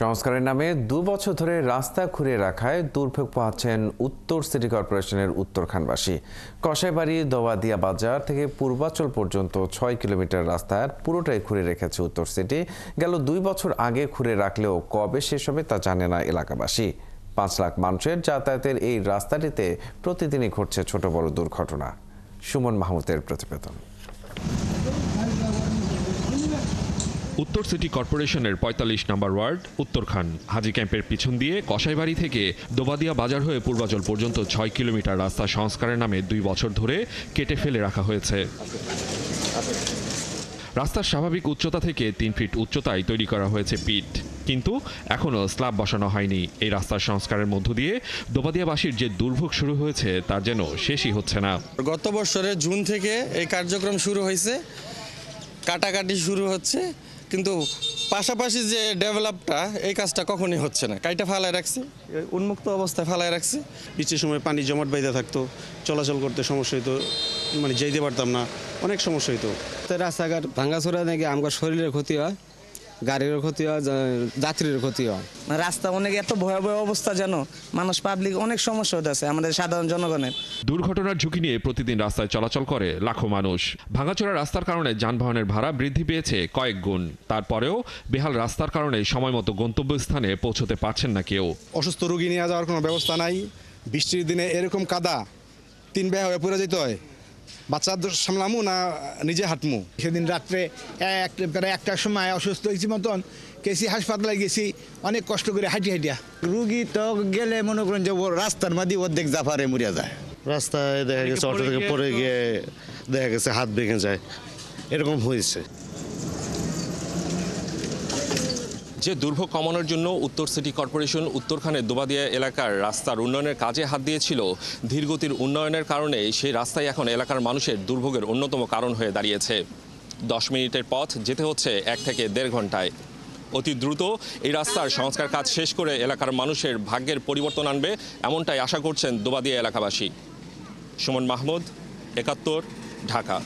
সংস্কারের নামে ২ বছর ধরে রাস্তা খুঁড়ে রাখায় দুর্ভোগ পোহাচ্ছেন উত্তর সিটি কর্পোরেশনের উত্তরখানবাসী। কসাইবাড়ি দোয়াদিয়া বাজার থেকে পূর্বাচল পর্যন্ত ৬ কিলোমিটার রাস্তার পুরোটাই খুঁড়ে রেখেছে উত্তর সিটি। গেল ২ বছর আগে খুঁড়ে রাখলেও কবে শেষ হবে তা জানে না এলাকাবাসী। ৫ লাখ মানুষের যাতায়াতের এই রাস্তাটিতে প্রতিদিনই ঘটছে ছোট বড় দুর্ঘটনা। সুমন মাহমুদের প্রতিবেদন। উত্তর সিটি কর্পোরেশনের ৪৫ নম্বর ওয়ার্ড উত্তরখান হাজি ক্যাম্পের পিছন দিয়ে কসাইবাড়ি থেকে দোবাদিয়া বাজার হয়ে পূর্বাচল পর্যন্ত ৬ কিলোমিটার রাস্তা সংস্কারের নামে ২ বছর ধরে কেটে ফেলে রাখা হয়েছে। রাস্তার স্বাভাবিক উচ্চতা থেকে ৩ ফিট উচ্চতায় তৈরি করা হয়েছে পিট, কিন্তু এখনও স্ল্যাব বসানো হয়নি। এই রাস্তার সংস্কারের মধ্য দিয়ে দোবাদিয়াবাসীর যে দুর্ভোগ শুরু হয়েছে তার যেন শেষই হচ্ছে না। গত বছরের জুন থেকে এই কার্যক্রম শুরু হয়েছে, কাটাকাটি শুরু হচ্ছে, কিন্তু পাশাপাশি যে ডেভেলপটা এই কাজটা কখনই হচ্ছে না। কাইটা ফালায় রাখছে, উন্মুক্ত অবস্থায় ফালায় রাখছে। বৃষ্টির সময় পানি জমাট বাইধা থাকতো, চলাচল করতে সমস্যা হইতো, যেতে পারতাম না, অনেক সমস্যা হইতো। রাস্তাঘাট ভাঙ্গাচোরা নাকি আমার শরীরের ক্ষতি হয়, গাড়িরও ক্ষতি হয়, যাত্রীর ক্ষতি হয়। রাস্তা অনেক এত ভয়াবহ অবস্থা, যেন মানুষ পাবলিক অনেক সমস্যা হতেছে আমাদের সাধারণ জনগণের। দুর্ঘটনার ঝুঁকি নিয়ে প্রতিদিন রাস্তায় চলাচল করে লাখো মানুষ। ভাঙাচোরা রাস্তার কারণে যানবাহনের ভাড়া বৃদ্ধি পেয়েছে কয়েক গুণ। তারপরেও বেহাল রাস্তার কারণে সময় মতো গন্তব্যস্থানে পৌঁছতে পারছেন না কেউ। অসুস্থ রোগী নিয়ে যাওয়ার কোনো ব্যবস্থা নাই। বৃষ্টির দিনে এরকম কাদা 3 বেয়া হয়ে পড়ে যেতে হয়। বাচ্চাদের সামলামু না নিজে হাঁটমু। সেদিন রাত্রে প্রায় 1টার সময় অসুস্থ হয়েছি মতন গেছি, হাসপাতালে গেছি, অনেক কষ্ট করে হাঁটিয়া। রুগী তো গেলে মনে করেন যে ও রাস্তার মাঝে অর্ধেক জাফারে মরিয়া যায়। রাস্তায় দেখা গেছে অটো থেকে পড়ে গিয়ে দেখা গেছে হাত ভেঙে যায়, এরকম হয়েছে। যে দুর্ভোগ কমানোর জন্য উত্তর সিটি কর্পোরেশন উত্তরখানের দোবাদিয়া এলাকার রাস্তার উন্নয়নের কাজে হাত দিয়েছিল, ধীরগতির উন্নয়নের কারণে সেই রাস্তায় এখন এলাকার মানুষের দুর্ভোগের অন্যতম কারণ হয়ে দাঁড়িয়েছে। 10 মিনিটের পথ যেতে হচ্ছে 1 থেকে 1.5 ঘন্টায়। অতি দ্রুত এই রাস্তার সংস্কার কাজ শেষ করে এলাকার মানুষের ভাগ্যের পরিবর্তন আনবে, এমনটাই আশা করছেন দোবাদিয়া এলাকাবাসী। সুমন মাহমুদ, ৭১, ঢাকা।